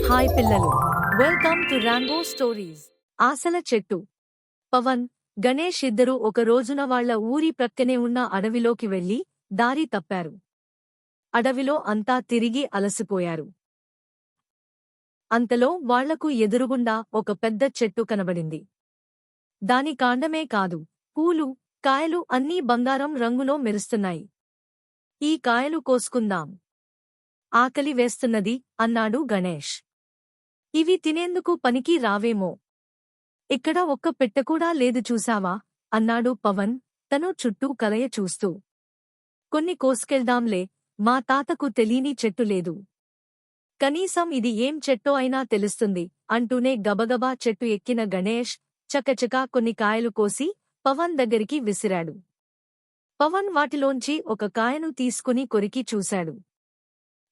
Hi పిల్లలు, welcome to Rambo stories. ఆశల చెట్టు. పవన్, గణేష్ ఇద్దరూ ఒక రోజున వాళ్ల ఊరి ప్రక్కనే ఉన్న అడవిలోకి వెళ్లి దారి తప్పారు. అడవిలో అంతా తిరిగి అలసిపోయారు. అంతలో వాళ్లకు ఎదురుగుండా ఒక పెద్ద చెట్టు కనబడింది. దాని కాండమే కాదు, పూలు, కాయలు అన్నీ బంగారం రంగులో మెరుస్తున్నాయి. ఈ కాయలు కోసుకుందాం. ఆకలి వేస్తున్నది అన్నాడు గణేష్. ఇవి తినేందుకు పనికి రావేమో. ఇక్కడ ఒక్క పెట్టెకూడా లేదు చూశావా అన్నాడు పవన్ తను చుట్టూ కలయ చూస్తూ. కొన్ని కోసుకెళ్దాంలే, మా తాతకు తెలీని చెట్టు లేదు. కనీసం ఇది ఏం చెట్టో అయినా తెలుస్తుంది అంటూనే గబగబా చెట్టు ఎక్కిన గణేష్ చకచకా కొన్ని కాయలు కోసి పవన్ దగ్గరికి విసిరాడు. పవన్ వాటిలోంచి ఒక కాయను తీసుకుని కొరికి చూశాడు.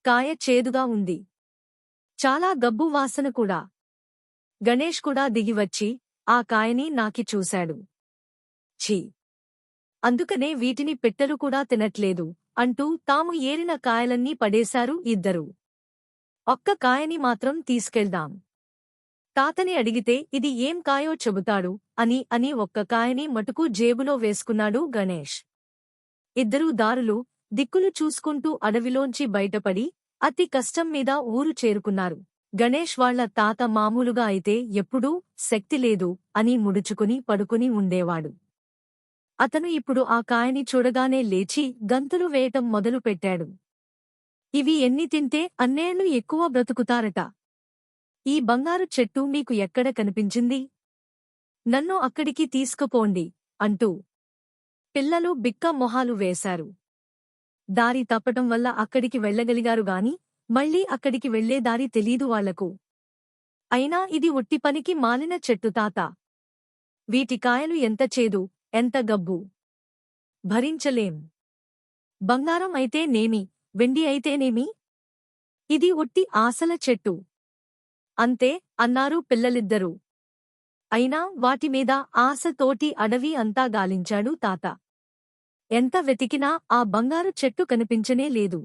కాయ చేదుగా ఉంది. చాలా గబ్బు వాసన కూడా. గణేష్ కూడా దిగివచ్చి ఆ కాయని నాకి చూశాడు. ఛీ! అందుకనే వీటిని పెట్టెలు కూడా తినట్లేదు అంటూ తాము ఏరిన కాయలన్నీ పడేశారు ఇద్దరూ. ఒక్క కాయని మాత్రం తీసుకెళ్దాం. తాతని అడిగితే ఇది ఏం కాయో చెబుతాడు అని ఒక్క కాయని మటుకు జేబులో వేసుకున్నాడు గణేష్. ఇద్దరూ దారులు దిక్కులు చూసుకుంటూ అడవిలోంచి బయటపడి అతి కష్టం మీద ఊరు చేరుకున్నారు. గణేష్ వాళ్ల తాత మామూలుగా అయితే ఎప్పుడూ శక్తి లేదు అని ముడుచుకుని పడుకుని ఉండేవాడు. అతను ఇప్పుడు ఆ కాయని చూడగానే లేచి గంతులు వేయటం మొదలుపెట్టాడు. ఇవి ఎన్ని తింటే అన్నేళ్లు ఎక్కువ బ్రతుకుతారట. ఈ బంగారు చెట్టు మీకు ఎక్కడ కనిపించింది? నన్ను అక్కడికి తీసుకుపోండి అంటూ పిల్లలు బిక్క మొహాలు వేశారు. దారి తప్పటం వల్ల అక్కడికి వెళ్లగలిగారు గాని మళ్లీ అక్కడికి వెళ్లే దారి తెలీదు వాళ్లకు. అయినా ఇది ఒట్టి పనికి మాలిన చెట్టు తాత. వీటి కాయలు ఎంత చేదు, ఎంత గబ్బు. భరించలేం. బంగారం అయితే నేమి, వెండి అయితేనేమి? ఇది ఒట్టి ఆశల చెట్టు. అంతే అన్నారు పిల్లలిద్దరూ. అయినా వాటిమీద ఆశతోటి అడవి అంతా గాలించాడు తాత. ఎంత వెతికినా ఆ బంగారు చెట్టు కనిపించనే లేదు.